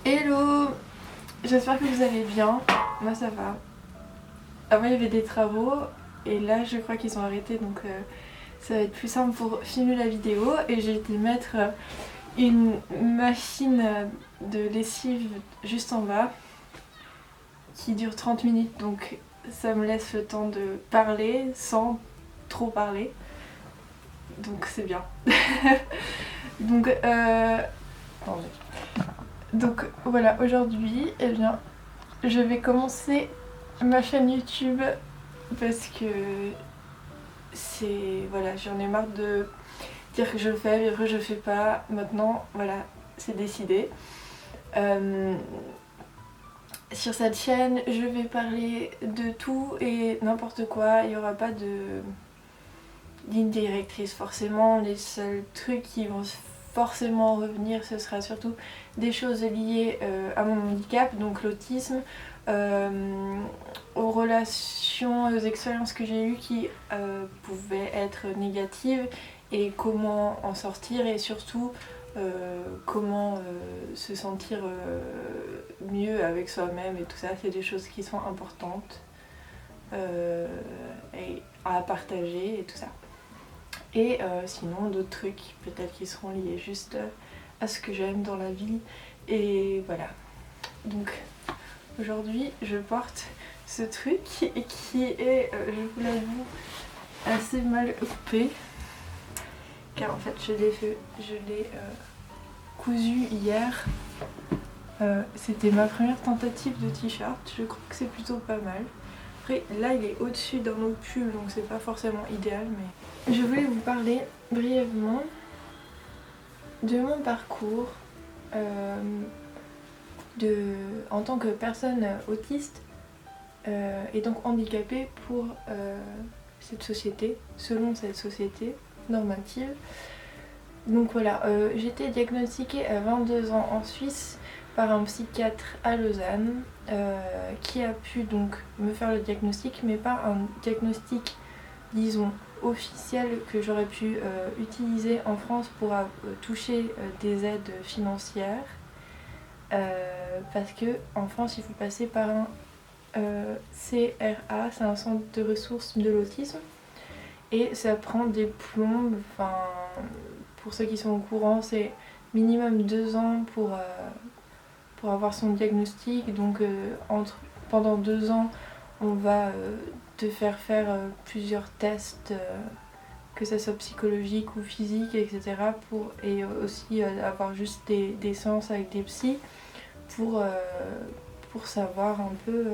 Hello, j'espère que vous allez bien. Moi ça va. Avant il y avait des travaux et là je crois qu'ils ont arrêté donc ça va être plus simple pour filmer la vidéo. Et j'ai été mettre une machine de lessive juste en bas qui dure 30 minutes, donc ça me laisse le temps de parler sans trop parler. Donc c'est bien. donc attendez. Donc voilà, aujourd'hui, eh bien, je vais commencer ma chaîne YouTube parce que c'est... Voilà, j'en ai marre de dire que je le fais, mais après je fais pas. Maintenant, voilà, c'est décidé. Sur cette chaîne, je vais parler de tout et n'importe quoi. Il n'y aura pas de ligne directrice forcément. Les seuls trucs qui vont forcément revenir, ce sera surtout des choses liées à mon handicap, donc l'autisme, aux relations, aux expériences que j'ai eues qui pouvaient être négatives et comment en sortir, et surtout comment se sentir mieux avec soi-même et tout ça. C'est des choses qui sont importantes et à partager et tout ça. Et sinon d'autres trucs peut-être qui seront liés juste à ce que j'aime dans la vie. Et voilà. Donc aujourd'hui je porte ce truc qui est, je vous l'avoue, assez mal coupé. Car en fait je l'ai cousu hier. C'était ma première tentative de t-shirt. Je crois que c'est plutôt pas mal. Après là il est au-dessus d'un autre pull donc c'est pas forcément idéal, mais je voulais vous parler brièvement de mon parcours en tant que personne autiste et donc handicapée pour cette société, selon cette société normative. Donc voilà, j'ai été diagnostiquée à 22 ans en Suisse par un psychiatre à Lausanne qui a pu donc me faire le diagnostic, mais pas un diagnostic, disons, officiel que j'aurais pu utiliser en France pour toucher des aides financières. Parce que en France il faut passer par un CRA, c'est un centre de ressources de l'autisme, et ça prend des plombes. Enfin, pour ceux qui sont au courant, c'est minimum 2 ans pour avoir son diagnostic. Donc pendant 2 ans on va te faire plusieurs tests, que ça soit psychologique ou physique, etc. Et aussi avoir juste des séances avec des psys pour savoir un peu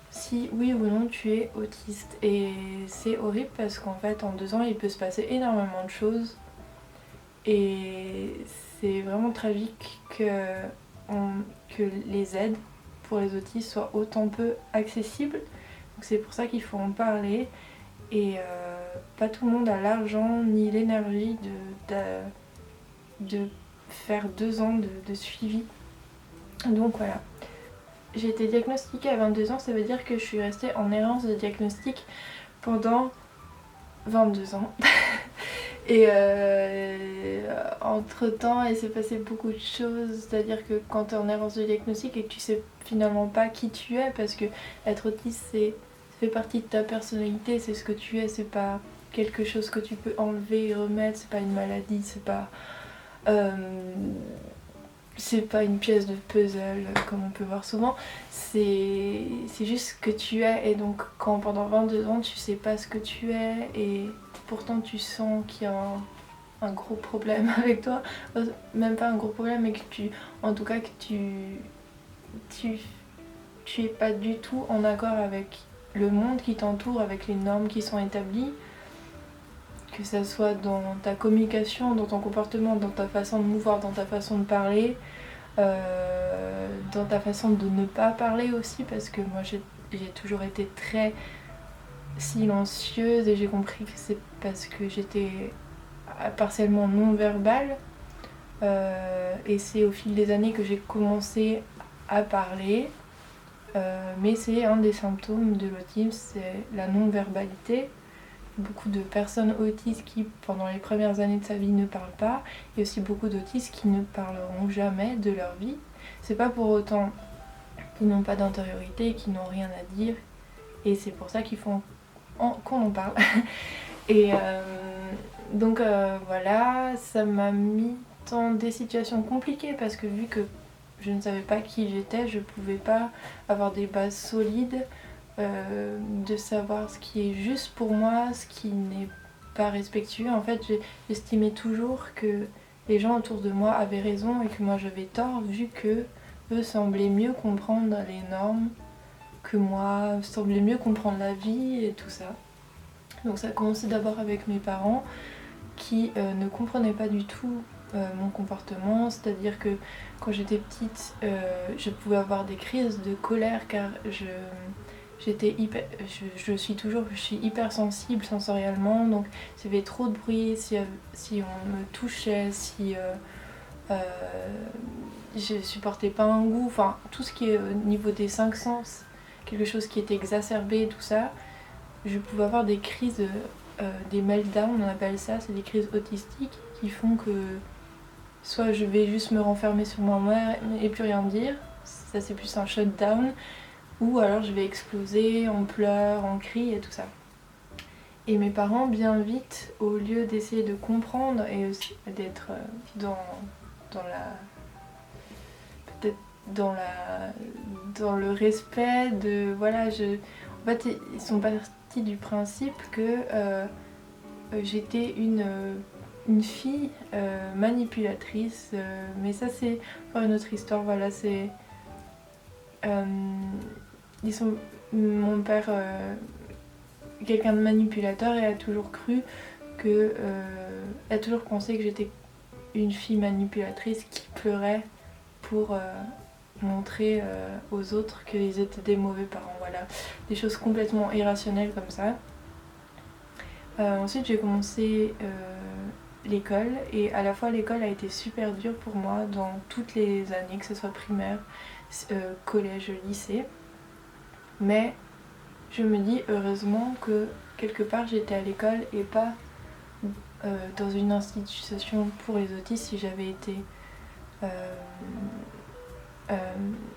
si oui ou non tu es autiste. Et c'est horrible parce qu'en fait en 2 ans il peut se passer énormément de choses et c'est vraiment tragique que les aides pour les autistes soient autant peu accessibles. Donc c'est pour ça qu'il faut en parler. Et pas tout le monde a l'argent ni l'énergie de faire 2 ans de suivi. Donc voilà. J'ai été diagnostiquée à 22 ans, ça veut dire que je suis restée en errance de diagnostic pendant 22 ans. Et entre temps il s'est passé beaucoup de choses, c'est-à-dire que quand tu es en errance de diagnostic et que tu sais finalement pas qui tu es, parce que être autiste ça fait partie de ta personnalité, c'est ce que tu es, c'est pas quelque chose que tu peux enlever et remettre, c'est pas une maladie, c'est pas une pièce de puzzle comme on peut voir souvent, c'est juste ce que tu es. Et donc quand pendant 22 ans tu sais pas ce que tu es et pourtant tu sens qu'il y a un gros problème avec toi, même pas un gros problème, mais en tout cas que tu es pas du tout en accord avec le monde qui t'entoure, avec les normes qui sont établies, que ça soit dans ta communication, dans ton comportement, dans ta façon de mouvoir, dans ta façon de parler, dans ta façon de ne pas parler aussi, parce que moi j'ai toujours été très silencieuse et j'ai compris que c'est parce que j'étais partiellement non-verbale, et c'est au fil des années que j'ai commencé à parler, mais c'est un des symptômes de l'autisme, c'est la non-verbalité. Beaucoup de personnes autistes qui pendant les premières années de sa vie ne parlent pas, et aussi beaucoup d'autistes qui ne parleront jamais de leur vie. c'est pas pour autant qu'ils n'ont pas d'intériorité, qu'ils n'ont rien à dire, et c'est pour ça qu'il faut qu'on en parle. Et donc voilà, ça m'a mis dans des situations compliquées parce que vu que je ne savais pas qui j'étais, je pouvais pas avoir des bases solides, de savoir ce qui est juste pour moi, ce qui n'est pas respectueux. En fait, j'estimais toujours que les gens autour de moi avaient raison et que moi j'avais tort, vu que eux semblaient mieux comprendre les normes que moi, semblaient mieux comprendre la vie et tout ça. Donc ça a commencé d'abord avec mes parents qui ne comprenaient pas du tout mon comportement, c'est-à-dire que quand j'étais petite, je pouvais avoir des crises de colère car je suis hyper sensible sensoriellement, donc s'il y avait trop de bruit, si on me touchait, si je supportais pas un goût, enfin tout ce qui est au niveau des cinq sens, quelque chose qui était exacerbé, tout ça, je pouvais avoir des crises, des meltdowns, on appelle ça, c'est des crises autistiques qui font que soit je vais juste me renfermer sur moi-même et plus rien dire, ça c'est plus un shutdown, ou alors je vais exploser en pleurs, en cris et tout ça. Et mes parents, bien vite, au lieu d'essayer de comprendre et aussi d'être dans la... peut-être dans le respect de... Voilà, en fait, ils sont partis du principe que j'étais une fille manipulatrice, mais ça c'est pour une autre histoire, voilà, c'est... mon père quelqu'un de manipulateur et a toujours cru que a toujours pensé que j'étais une fille manipulatrice qui pleurait pour montrer aux autres qu'ils étaient des mauvais parents, voilà, des choses complètement irrationnelles comme ça. Ensuite j'ai commencé l'école et à la fois l'école a été super dure pour moi dans toutes les années, que ce soit primaire, collège, lycée, mais je me dis heureusement que quelque part j'étais à l'école et pas dans une institution pour les autistes. Si j'avais été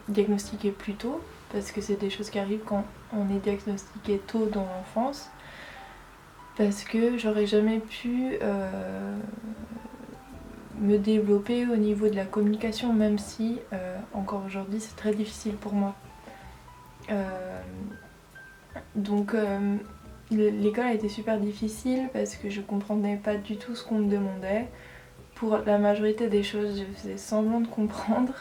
diagnostiquée plus tôt, parce que c'est des choses qui arrivent quand on est diagnostiqué tôt dans l'enfance, parce que j'aurais jamais pu me développer au niveau de la communication, même si encore aujourd'hui c'est très difficile pour moi. Donc l'école a été super difficile parce que je comprenais pas du tout ce qu'on me demandait. Pour la majorité des choses, je faisais semblant de comprendre.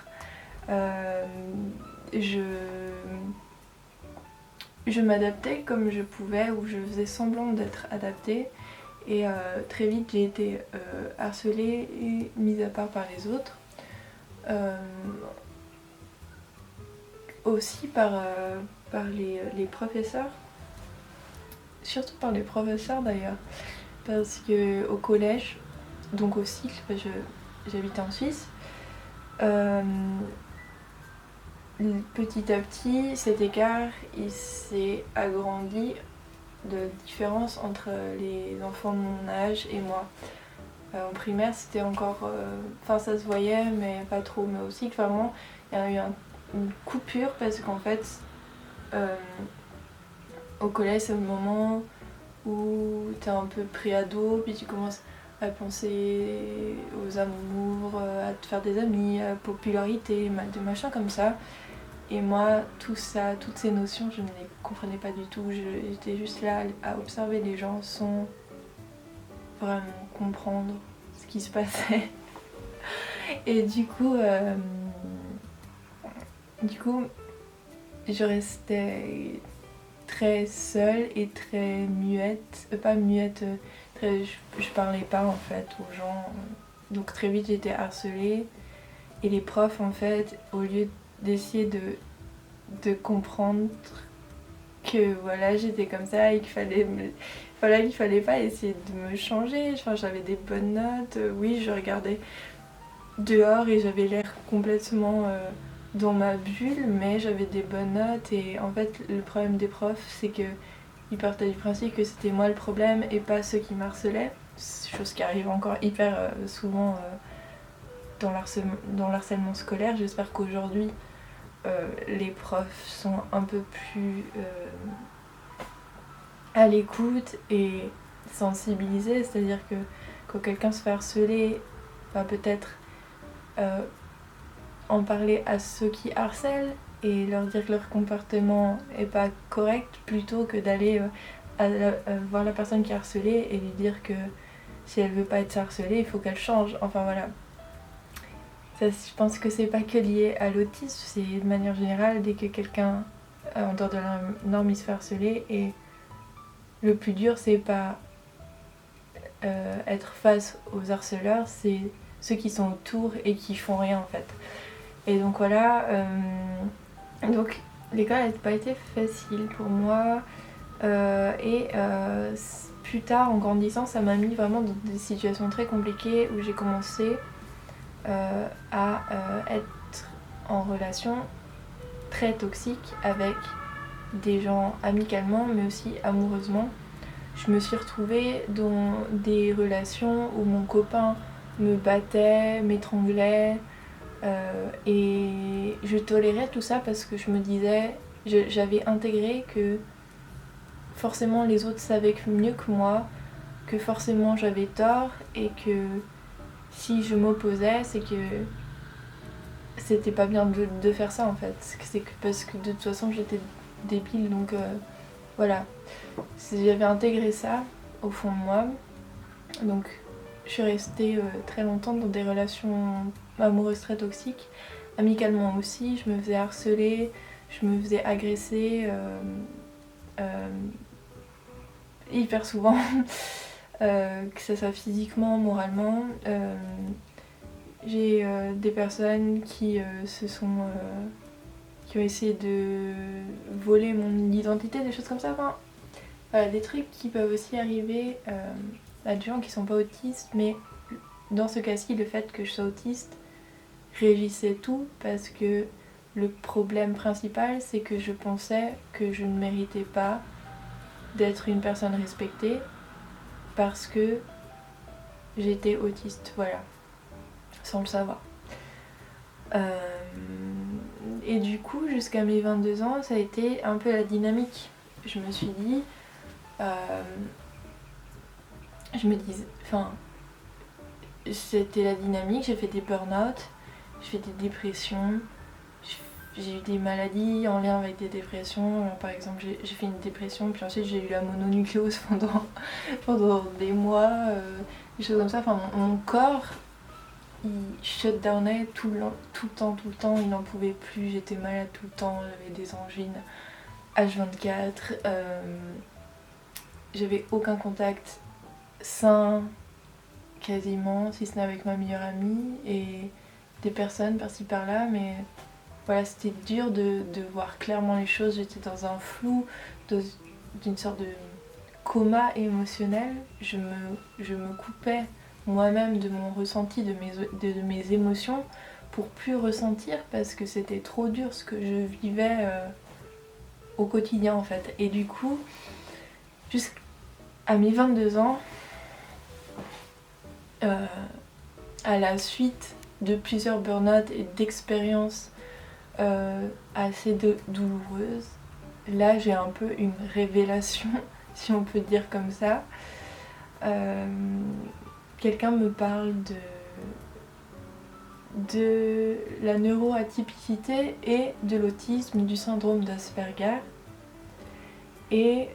Je m'adaptais comme je pouvais, ou je faisais semblant d'être adaptée. Et très vite j'ai été harcelée et mise à part par les autres. Aussi par les professeurs, surtout par les professeurs d'ailleurs, parce que au collège, donc au cycle, j'habitais en Suisse, petit à petit cet écart il s'est agrandi de différence entre les enfants de mon âge et moi. En primaire c'était encore, ça se voyait mais pas trop, mais au cycle vraiment il y a eu une coupure parce qu'en fait au collège c'est le moment où t'es un peu pré-ado, puis tu commences à penser aux amours, à te faire des amis, à la popularité, des machins comme ça. Et moi, tout ça, toutes ces notions, je ne les comprenais pas du tout. J'étais juste là à observer les gens sans vraiment comprendre ce qui se passait. Et du coup, je restais très seule et très muette, pas muette, je parlais pas en fait aux gens, donc très vite j'étais harcelée et les profs en fait, au lieu d'essayer de comprendre que voilà j'étais comme ça et qu'il fallait pas essayer de me changer, enfin, j'avais des bonnes notes, oui je regardais dehors et j'avais l'air complètement dans ma bulle, mais j'avais des bonnes notes. Et en fait le problème des profs c'est que ils partaient du principe que c'était moi le problème et pas ceux qui me harcelaient, chose qui arrive encore hyper souvent dans le harcèlement scolaire. J'espère qu'aujourd'hui les profs sont un peu plus à l'écoute et sensibilisés, c'est-à-dire que quand quelqu'un se fait harceler, va peut-être en parler à ceux qui harcèlent et leur dire que leur comportement est pas correct, plutôt que d'aller voir la personne qui est harcelée et lui dire que si elle veut pas être harcelée, il faut qu'elle change. Enfin voilà. Ça, je pense que c'est pas que lié à l'autisme, c'est de manière générale, dès que quelqu'un en dehors de la norme il se fait harceler, et le plus dur c'est pas être face aux harceleurs, c'est ceux qui sont autour et qui font rien en fait. Et donc voilà, donc l'école n'a pas été facile pour moi, plus tard en grandissant ça m'a mis vraiment dans des situations très compliquées où j'ai commencé à être en relation très toxique avec des gens amicalement mais aussi amoureusement. Je me suis retrouvée dans des relations où mon copain me battait, m'étranglait, et je tolérais tout ça parce que je me disais, j'avais intégré que forcément les autres savaient mieux que moi, que forcément j'avais tort et que si je m'opposais, c'est que c'était pas bien de faire ça en fait. C'est que parce que de toute façon j'étais débile, donc voilà. J'avais intégré ça au fond de moi. Donc je suis restée très longtemps dans des relations amoureuses très toxiques. Amicalement aussi, je me faisais harceler, je me faisais agresser hyper souvent, que ce soit physiquement, moralement. J'ai des personnes qui qui ont essayé de voler mon identité, des choses comme ça. Enfin, voilà, des trucs qui peuvent aussi arriver à des gens qui sont pas autistes, mais dans ce cas-ci, le fait que je sois autiste régissait tout parce que le problème principal, c'est que je pensais que je ne méritais pas d'être une personne respectée parce que j'étais autiste, voilà, sans le savoir. Et du coup, jusqu'à mes 22 ans, ça a été un peu la dynamique. Je me suis dit, c'était la dynamique, j'ai fait des burn-out, j'ai fait des dépressions, j'ai eu des maladies en lien avec des dépressions. Alors, par exemple, j'ai fait une dépression, puis ensuite j'ai eu la mononucléose pendant des mois, des choses comme ça. Enfin, mon corps, il shutdownait tout le temps, il n'en pouvait plus, j'étais malade tout le temps, j'avais des angines H24, j'avais aucun contact sain quasiment, si ce n'est avec ma meilleure amie et des personnes par-ci par-là, mais voilà, c'était dur de voir clairement les choses. J'étais dans un flou, d'une sorte de coma émotionnel. Je me coupais moi-même de mon ressenti, de mes émotions, pour plus ressentir parce que c'était trop dur ce que je vivais au quotidien en fait. Et du coup, jusqu'à mes 22 ans, à la suite de plusieurs burn-out et d'expériences assez douloureuses, là j'ai un peu une révélation, si on peut dire comme ça. Quelqu'un me parle de la neuroatypicité et de l'autisme, du syndrome d'Asperger, et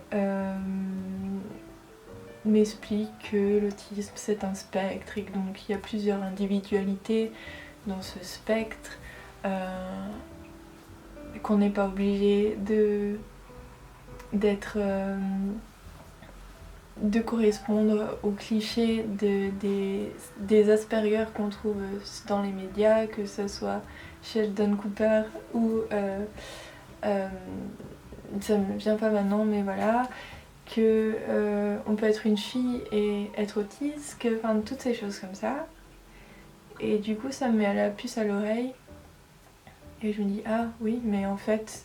m'explique que l'autisme c'est un spectre et que donc il y a plusieurs individualités dans ce spectre, qu'on n'est pas obligé de correspondre aux clichés des Asperger qu'on trouve dans les médias, que ce soit Sheldon Cooper ou ça me vient pas maintenant, mais voilà, que on peut être une fille et être autiste, enfin toutes ces choses comme ça. Et du coup ça me met la puce à l'oreille et je me dis ah oui, mais en fait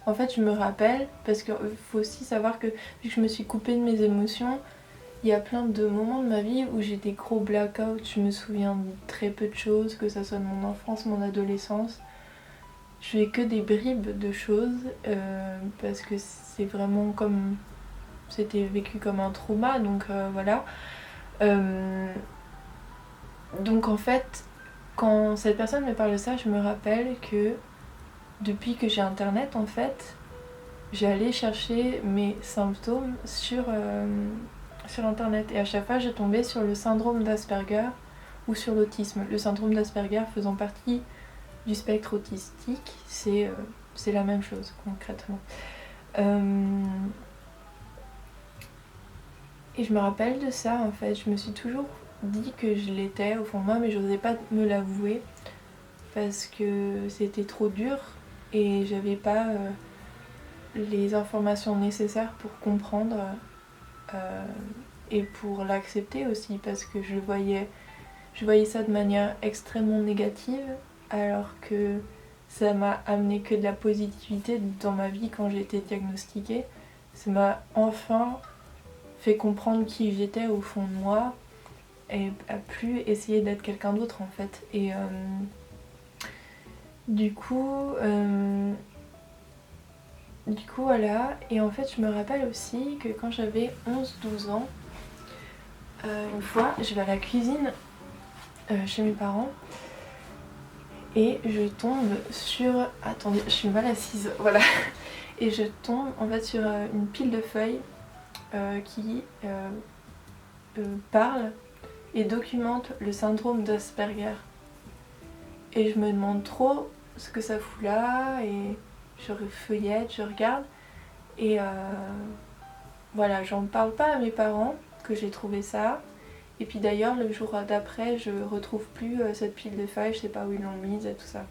je me rappelle, parce qu'il faut aussi savoir que vu que je me suis coupée de mes émotions, il y a plein de moments de ma vie où j'ai des gros blackouts, je me souviens de très peu de choses, que ça soit de mon enfance, mon adolescence. Je fais que des bribes de choses parce que c'est vraiment comme... C'était vécu comme un trauma, donc voilà. Donc en fait, quand cette personne me parle de ça, je me rappelle que depuis que j'ai internet en fait, j'allais chercher mes symptômes sur internet et à chaque fois je tombais sur le syndrome d'Asperger ou sur l'autisme. Le syndrome d'Asperger faisant partie du spectre autistique, c'est la même chose concrètement. Et je me rappelle de ça en fait, je me suis toujours dit que je l'étais au fond de moi mais j'osais pas me l'avouer parce que c'était trop dur et j'avais pas les informations nécessaires pour comprendre et pour l'accepter aussi parce que je voyais ça de manière extrêmement négative alors que ça m'a amené que de la positivité dans ma vie quand j'ai été diagnostiquée. Ça m'a enfin fait comprendre qui j'étais au fond de moi et à plus essayer d'être quelqu'un d'autre en fait. Et du coup voilà, et en fait je me rappelle aussi que quand j'avais 11-12 ans, une fois je vais à la cuisine chez mes parents et je tombe sur... Attendez, je suis mal assise, voilà. Et je tombe en fait sur une pile de feuilles qui parle et documente le syndrome d'Asperger. Et je me demande trop ce que ça fout là et je feuillette, je regarde et voilà, j'en parle pas à mes parents que j'ai trouvé ça. Et puis d'ailleurs le jour d'après je retrouve plus cette pile de feuilles, je sais pas où ils l'ont mise et tout ça.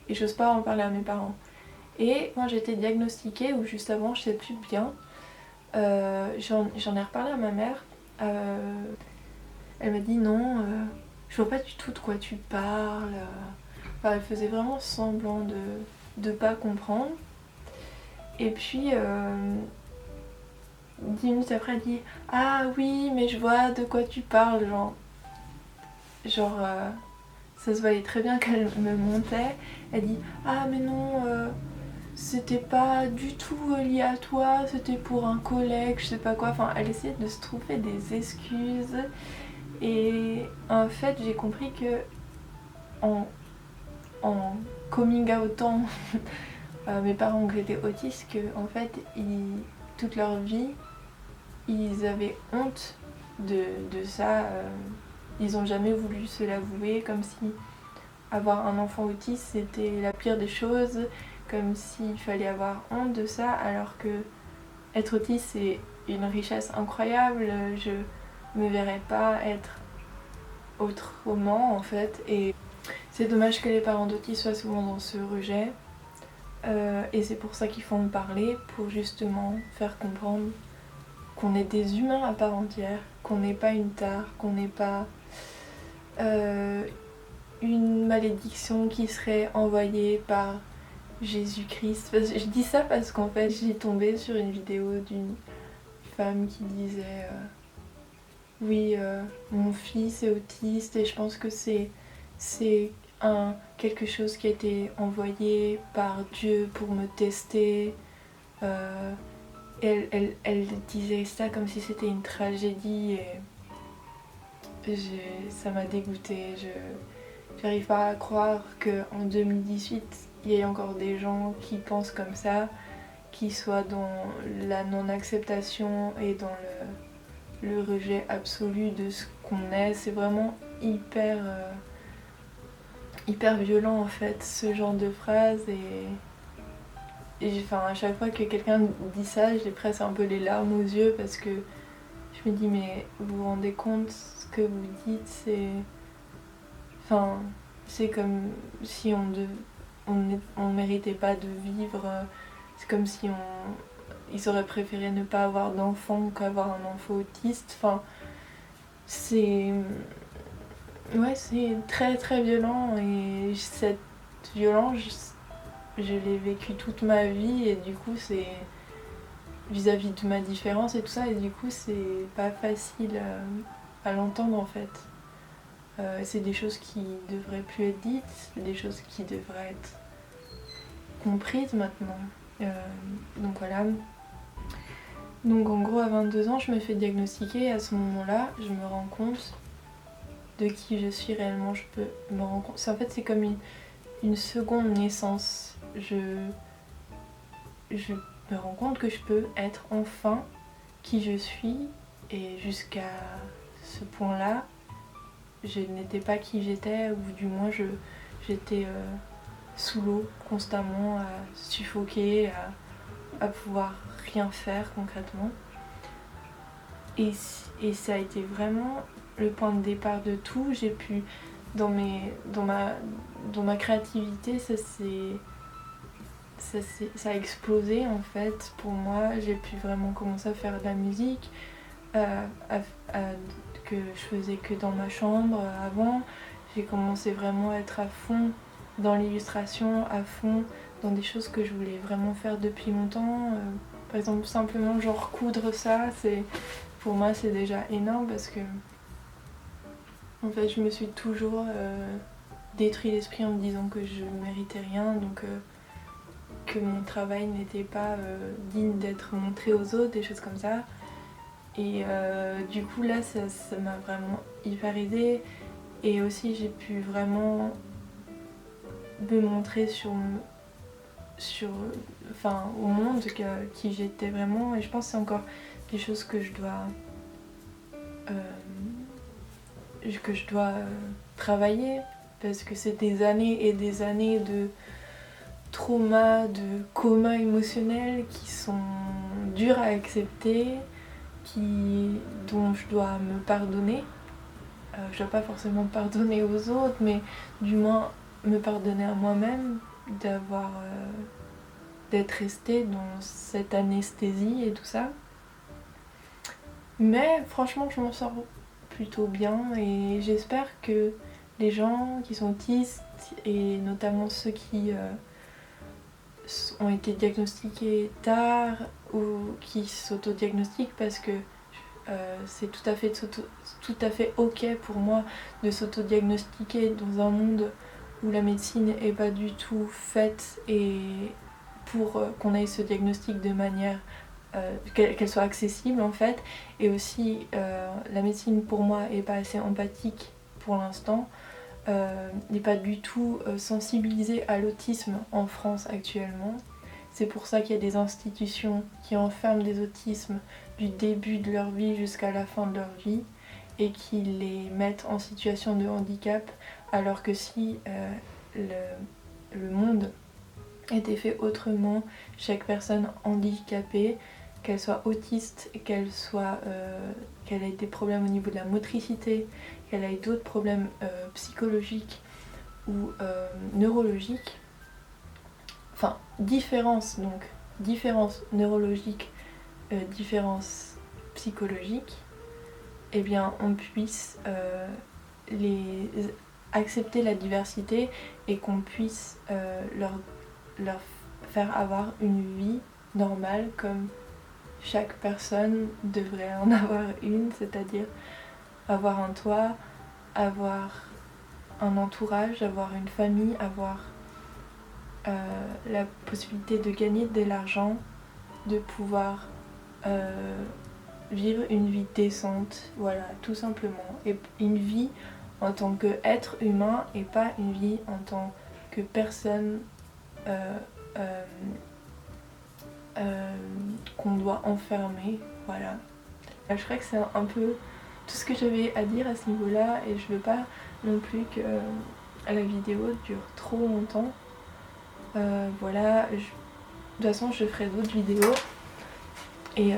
Et j'ose pas en parler à mes parents. Et quand j'ai été diagnostiquée, ou juste avant, je sais plus bien, j'en ai reparlé à ma mère. Elle m'a dit non, je vois pas du tout de quoi tu parles. Enfin, elle faisait vraiment semblant de pas comprendre. Et puis 10 minutes après, elle dit ah oui, mais je vois de quoi tu parles, genre ça se voyait très bien qu'elle me montait. Elle dit ah mais non, c'était pas du tout lié à toi, c'était pour un collègue, je sais pas quoi. Enfin, elle essayait de se trouver des excuses. Et en fait, j'ai compris que en coming outant mes parents que j'étais autiste, que en fait, toute leur vie, ils avaient honte de ça. Ils ont jamais voulu se l'avouer, comme si avoir un enfant autiste c'était la pire des choses, comme s'il fallait avoir honte de ça, alors que être autiste c'est une richesse incroyable. Je me verrais pas être autrement en fait. Et c'est dommage que les parents d'autistes soient souvent dans ce rejet. Et c'est pour ça qu'il faut en parler, pour justement faire comprendre qu'on est des humains à part entière, qu'on n'est pas une tare, qu'on n'est pas une malédiction qui serait envoyée par Jésus-Christ. Je dis ça parce qu'en fait j'ai tombé sur une vidéo d'une femme qui disait oui, mon fils est autiste et je pense que c'est quelque chose qui a été envoyé par Dieu pour me tester. Elle disait ça comme si c'était une tragédie et ça m'a dégoûtée. J'arrive pas à croire qu'en 2018 il y ait encore des gens qui pensent comme ça, qui soient dans la non-acceptation et dans le rejet absolu de ce qu'on est. C'est vraiment hyper violent en fait ce genre de phrase et enfin, à chaque fois que quelqu'un dit ça, j'ai presque un peu les larmes aux yeux parce que je me dis mais vous vous rendez compte ce que vous dites, c'est comme si on méritait pas de vivre, c'est comme si ils auraient préféré ne pas avoir d'enfant qu'avoir un enfant autiste. Enfin, c'est très très violent et cette violence je l'ai vécue toute ma vie et du coup vis-à-vis de ma différence et tout ça, et du coup c'est pas facile à l'entendre en fait. C'est des choses qui devraient plus être dites, des choses qui devraient être comprises maintenant. Donc voilà. Donc en gros à 22 ans je me fais diagnostiquer et à ce moment-là je me rends compte de qui je suis réellement. Je peux me rendre compte. En fait c'est comme une seconde naissance. Je me rends compte que je peux être enfin qui je suis, et jusqu'à ce point-là je n'étais pas qui j'étais, ou du moins j'étais sous l'eau constamment, à suffoquer, à pouvoir rien faire concrètement. Et ça a été vraiment le point de départ de tout. J'ai pu, dans ma créativité, ça a explosé en fait pour moi. J'ai pu vraiment commencer à faire de la musique que je faisais que dans ma chambre avant. J'ai commencé vraiment à être à fond dans l'illustration, à fond dans des choses que je voulais vraiment faire depuis longtemps. Par exemple simplement genre coudre ça, pour moi c'est déjà énorme, parce que en fait je me suis toujours détruit l'esprit en me disant que je méritais rien, donc que mon travail n'était pas digne d'être montré aux autres, des choses comme ça. Et du coup là ça m'a vraiment hyper aidée, et aussi j'ai pu vraiment me montrer au monde qui j'étais vraiment. Et je pense que c'est encore des choses que je dois travailler, parce que c'est des années et des années de trauma, de coma émotionnel qui sont durs à accepter, dont je dois me pardonner. Je dois pas forcément pardonner aux autres, mais du moins me pardonner à moi-même d'être restée dans cette anesthésie et tout ça. Mais franchement je m'en sors plutôt bien, et j'espère que les gens qui sont autistes, et notamment ceux qui ont été diagnostiqués tard ou qui s'autodiagnostiquent, parce que c'est tout à fait ok pour moi de s'autodiagnostiquer dans un monde où la médecine n'est pas du tout faite et pour qu'on ait ce diagnostic de manière qu'elle soit accessible en fait. Et aussi la médecine pour moi est pas assez empathique pour l'instant, n'est pas du tout sensibilisée à l'autisme en France actuellement. C'est pour ça qu'il y a des institutions qui enferment des autismes du début de leur vie jusqu'à la fin de leur vie, et qui les mettent en situation de handicap, alors que si le monde était fait autrement, chaque personne handicapée, qu'elle soit autiste, qu'elle ait des problèmes au niveau de la motricité, qu'elle ait d'autres problèmes psychologiques ou neurologiques, enfin différence neurologique, différence psychologique, eh bien on puisse accepter la diversité, et qu'on puisse leur faire avoir une vie normale comme chaque personne devrait en avoir une, c'est-à-dire avoir un toit, avoir un entourage, avoir une famille, avoir la possibilité de gagner de l'argent, de pouvoir vivre une vie décente, voilà, tout simplement. Et une vie en tant qu'être humain, et pas une vie en tant que personne qu'on doit enfermer, voilà. Je crois que c'est un peu tout ce que j'avais à dire à ce niveau-là, et je veux pas non plus que la vidéo dure trop longtemps. Voilà, de toute façon je ferai d'autres vidéos, et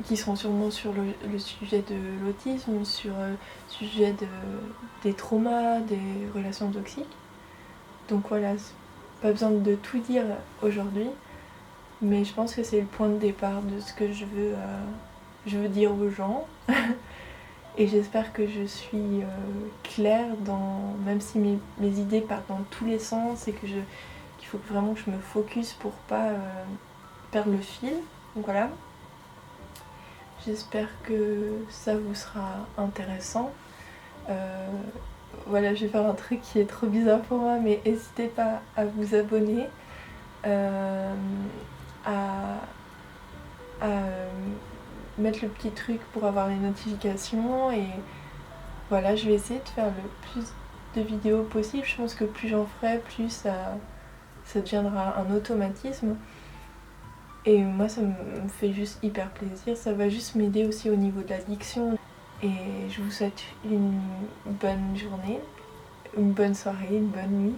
qui seront sûrement sur le sujet de l'autisme, sur le sujet des traumas, des relations toxiques. Donc voilà, pas besoin de tout dire aujourd'hui, mais je pense que c'est le point de départ de ce que je veux dire aux gens. Et j'espère que je suis claire, même si mes idées partent dans tous les sens, et qu'il faut vraiment que je me focus pour pas perdre le fil. Donc voilà. J'espère que ça vous sera intéressant. Voilà, je vais faire un truc qui est trop bizarre pour moi, mais n'hésitez pas à vous abonner, à mettre le petit truc pour avoir les notifications, et voilà, je vais essayer de faire le plus de vidéos possible. Je pense que plus j'en ferai, plus ça deviendra un automatisme. Et moi ça me fait juste hyper plaisir, ça va juste m'aider aussi au niveau de la diction. Et je vous souhaite une bonne journée, une bonne soirée, une bonne nuit.